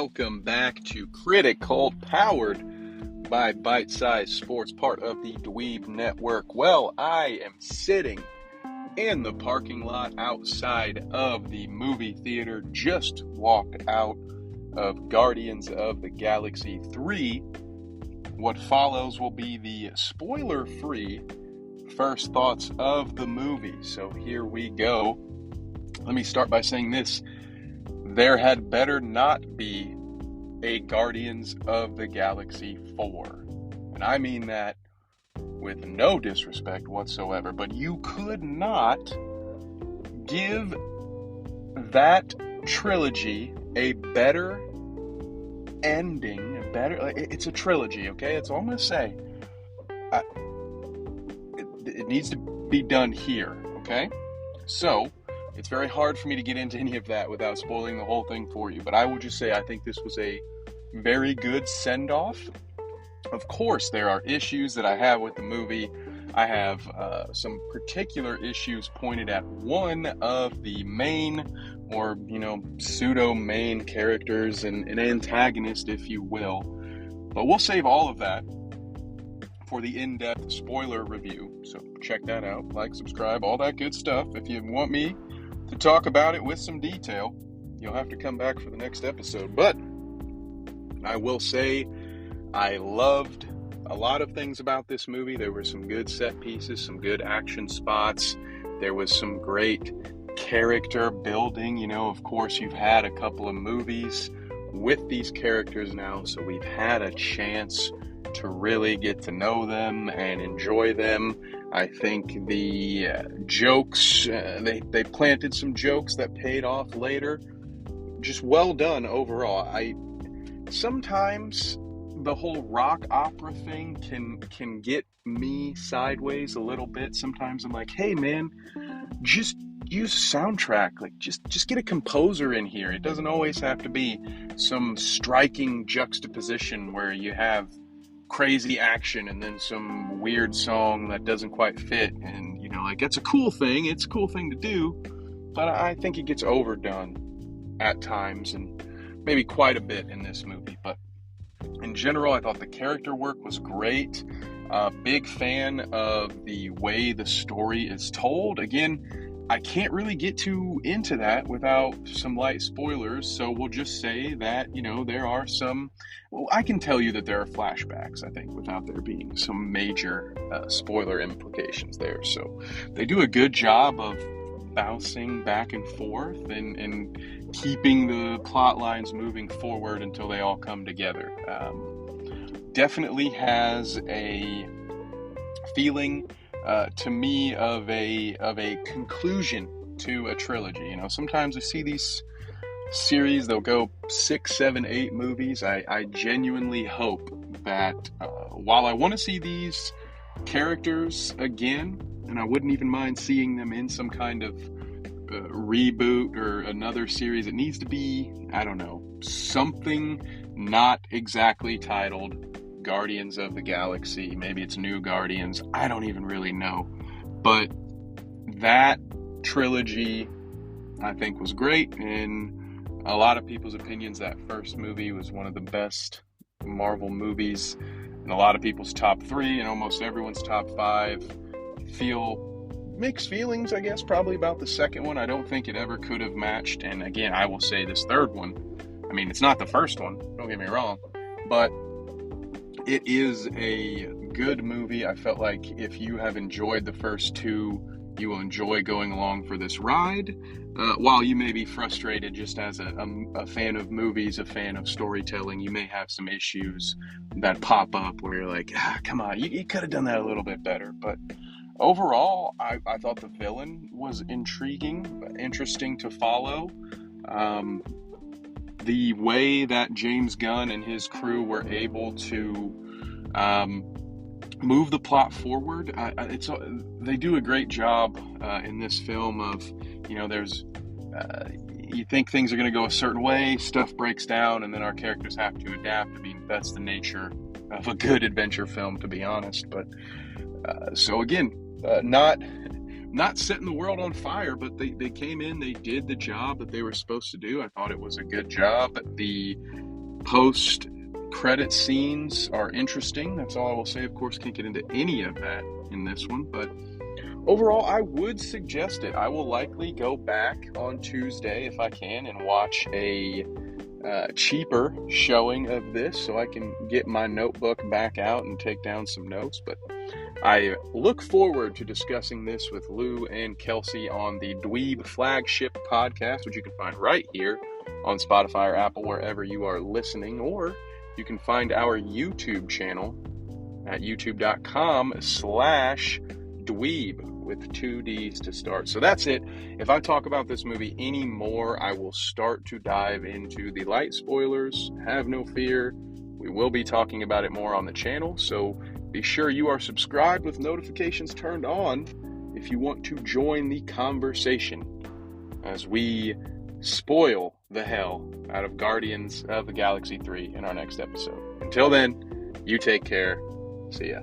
welcome back to Criticult, powered by Bite Size Sports, part of the dDweeb network. Well, I am sitting in the parking lot outside of the movie theater, just walked out of Guardians of the Galaxy 3. What follows will be the spoiler-free first thoughts of the movie. So here we go. Let me start by saying this. There had better not be a Guardians of the Galaxy 4. And I mean that with no disrespect whatsoever, but you could not give that trilogy a better ending, it's a trilogy, okay? That's all I'm going to say. It needs to be done here, okay? So, it's very hard for me to get into any of that without spoiling the whole thing for you, but I will just say I think this was a very good send-off. Of course, there are issues that I have with the movie. I have some particular issues pointed at one of the main or, pseudo-main characters, and an antagonist, if you will. But we'll save all of that for the in-depth spoiler review. So check that out. Like, subscribe, all that good stuff. If you want me to talk about it with some detail, you'll have to come back for the next episode. But I will say I loved a lot of things about this movie. There were some good set pieces, some good action spots. There was some great character building. Of course, you've had a couple of movies with these characters now, so we've had a chance to really get to know them and enjoy them. I think the jokes, they planted some jokes that paid off later. Just well done overall. Sometimes the whole rock opera thing can get me sideways a little bit. Sometimes I'm like, hey man, just use a soundtrack. Like just get a composer in here. It doesn't always have to be some striking juxtaposition where you have crazy action and then some weird song that doesn't quite fit. And that's a cool thing. It's a cool thing to do, but I think it gets overdone at times, and maybe quite a bit in this movie. But in general, I thought the character work was great. Big fan of the way the story is told. Again, I can't really get too into that without some light spoilers, so we'll just say that, there are some... Well, I can tell you that there are flashbacks, I think, without there being some major spoiler implications there. So they do a good job of bouncing back and forth and keeping the plot lines moving forward until they all come together. Definitely has a feeling to me of a conclusion to a trilogy. Sometimes I see these series, they'll go 6, 7, 8 movies. I genuinely hope that while I want to see these characters again, and I wouldn't even mind seeing them in some kind of reboot or another series, it needs to be, something not exactly titled Guardians of the Galaxy. Maybe it's New Guardians. I don't even really know. But that trilogy, I think, was great. And a lot of people's opinions, that first movie was one of the best Marvel movies in a lot of people's top 3 and almost everyone's top 5. Feel mixed feelings, I guess, probably about the second one. I don't think it ever could have matched. And again, I will say this third one, it's not the first one, don't get me wrong, but it is a good movie. I felt like if you have enjoyed the first 2, you will enjoy going along for this ride. While you may be frustrated just as a fan of movies, a fan of storytelling, you may have some issues that pop up where you're like, come on, you could have done that a little bit better. But overall, I thought the villain was intriguing, interesting to follow. The way that James Gunn and his crew were able to move the plot forward, they do a great job in this film of, there's you think things are going to go a certain way, stuff breaks down, and then our characters have to adapt. That's the nature of a good adventure film, to be honest. But so again, not setting the world on fire, but they came in, they did the job that they were supposed to do. I thought it was a good job. The post credit scenes are interesting. That's all I will say. Of course, can't get into any of that in this one, but overall, I would suggest it. I will likely go back on Tuesday if I can and watch a cheaper showing of this so I can get my notebook back out and take down some notes. But I look forward to discussing this with Lou and Kelsey on the dDweeb flagship podcast, which you can find right here on Spotify or Apple, wherever you are listening, or you can find our YouTube channel at youtube.com/dweeb with 2 D's to start. So that's it. If I talk about this movie anymore, I will start to dive into the light spoilers. Have no fear. We will be talking about it more on the channel, so be sure you are subscribed with notifications turned on if you want to join the conversation as we spoil the hell out of Guardians of the Galaxy 3 in our next episode. Until then, you take care. See ya.